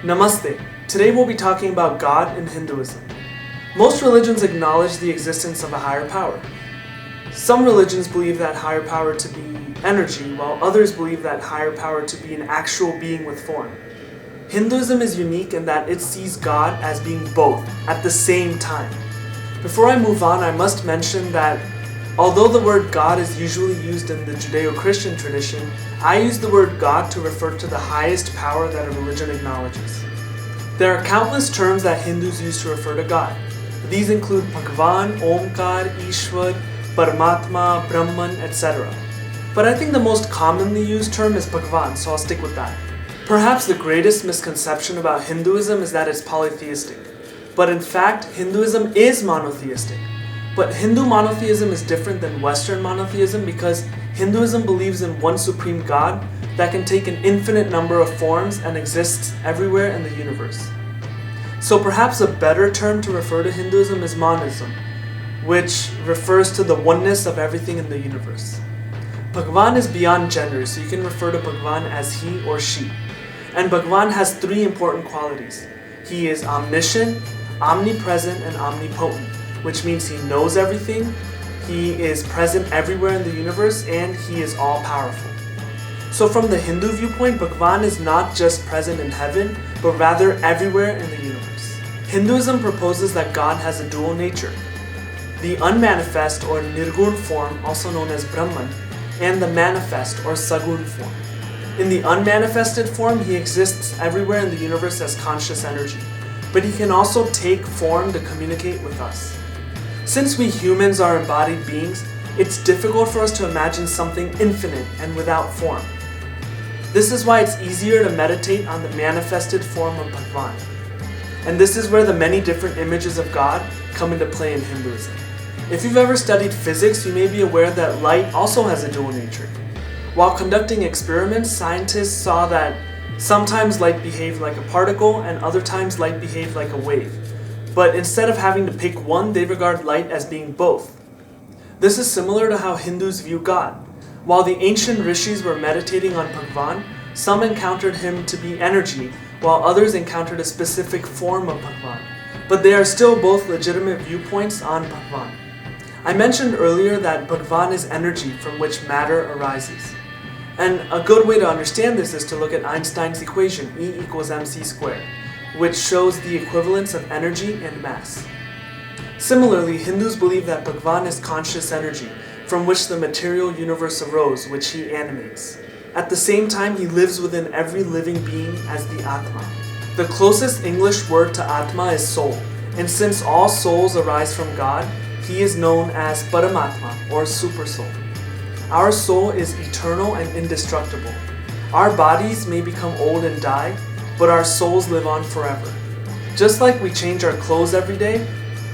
Namaste. Today we'll be talking about God in Hinduism. Most religions acknowledge the existence of a higher power. Some religions believe that higher power to be energy, while others believe that higher power to be an actual being with form. Hinduism is unique in that it sees God as being both at the same time. Before I move on, I must mention that although the word God is usually used in the Judeo-Christian tradition, I use the word God to refer to the highest power that a religion acknowledges. There are countless terms that Hindus use to refer to God. These include Bhagavan, Aumkar, Ishwar, Paramatma, Brahman, etc. But I think the most commonly used term is Bhagavan, so I'll stick with that. Perhaps the greatest misconception about Hinduism is that it's polytheistic. But in fact, Hinduism is monotheistic. But Hindu monotheism is different than Western monotheism because Hinduism believes in one supreme God that can take an infinite number of forms and exists everywhere in the universe. So perhaps a better term to refer to Hinduism is Monism, which refers to the oneness of everything in the universe. Bhagavan is beyond gender, so you can refer to Bhagavan as he or she. And Bhagavan has three important qualities. He is omniscient, omnipresent, and omnipotent, which means he knows everything, he is present everywhere in the universe, and he is all-powerful. So from the Hindu viewpoint, Bhagavan is not just present in heaven, but rather everywhere in the universe. Hinduism proposes that God has a dual nature, the unmanifest or nirgun form, also known as Brahman, and the manifest or sagun form. In the unmanifested form, he exists everywhere in the universe as conscious energy, but he can also take form to communicate with us. Since we humans are embodied beings, it's difficult for us to imagine something infinite and without form. This is why it's easier to meditate on the manifested form of Bhagavan. And this is where the many different images of God come into play in Hinduism. If you've ever studied physics, you may be aware that light also has a dual nature. While conducting experiments, scientists saw that sometimes light behaved like a particle and other times light behaved like a wave. But instead of having to pick one, they regard light as being both. This is similar to how Hindus view God. While the ancient rishis were meditating on Bhagavan, some encountered him to be energy, while others encountered a specific form of Bhagavan. But they are still both legitimate viewpoints on Bhagavan. I mentioned earlier that Bhagavan is energy from which matter arises. And a good way to understand this is to look at Einstein's equation, E equals mc squared, which shows the equivalence of energy and mass. Similarly, Hindus believe that Bhagavan is conscious energy, from which the material universe arose, which he animates. At the same time, he lives within every living being as the Atma. The closest English word to Atma is soul, and since all souls arise from God, he is known as Paramatma, or Super Soul. Our soul is eternal and indestructible. Our bodies may become old and die, but our souls live on forever. Just like we change our clothes every day,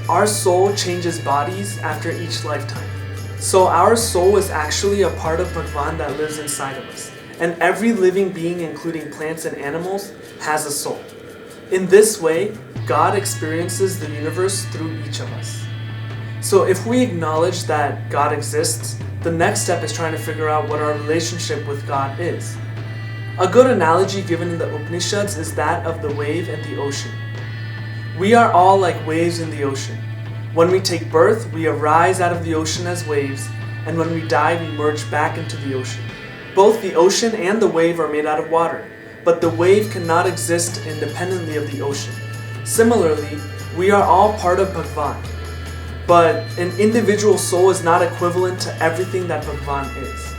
our soul changes bodies after each lifetime. So our soul is actually a part of Bhagavan that lives inside of us. And every living being, including plants and animals, has a soul. In this way, God experiences the universe through each of us. So if we acknowledge that God exists, the next step is trying to figure out what our relationship with God is. A good analogy given in the Upanishads is that of the wave and the ocean. We are all like waves in the ocean. When we take birth, we arise out of the ocean as waves, and when we die, we merge back into the ocean. Both the ocean and the wave are made out of water, but the wave cannot exist independently of the ocean. Similarly, we are all part of Bhagavan, but an individual soul is not equivalent to everything that Bhagavan is.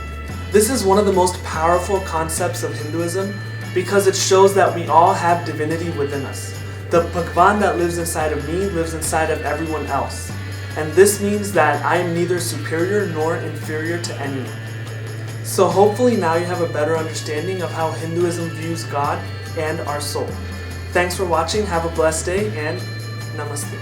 This is one of the most powerful concepts of Hinduism because it shows that we all have divinity within us. The Bhagavan that lives inside of me lives inside of everyone else. And this means that I am neither superior nor inferior to anyone. So hopefully now you have a better understanding of how Hinduism views God and our soul. Thanks for watching, have a blessed day, and Namaste.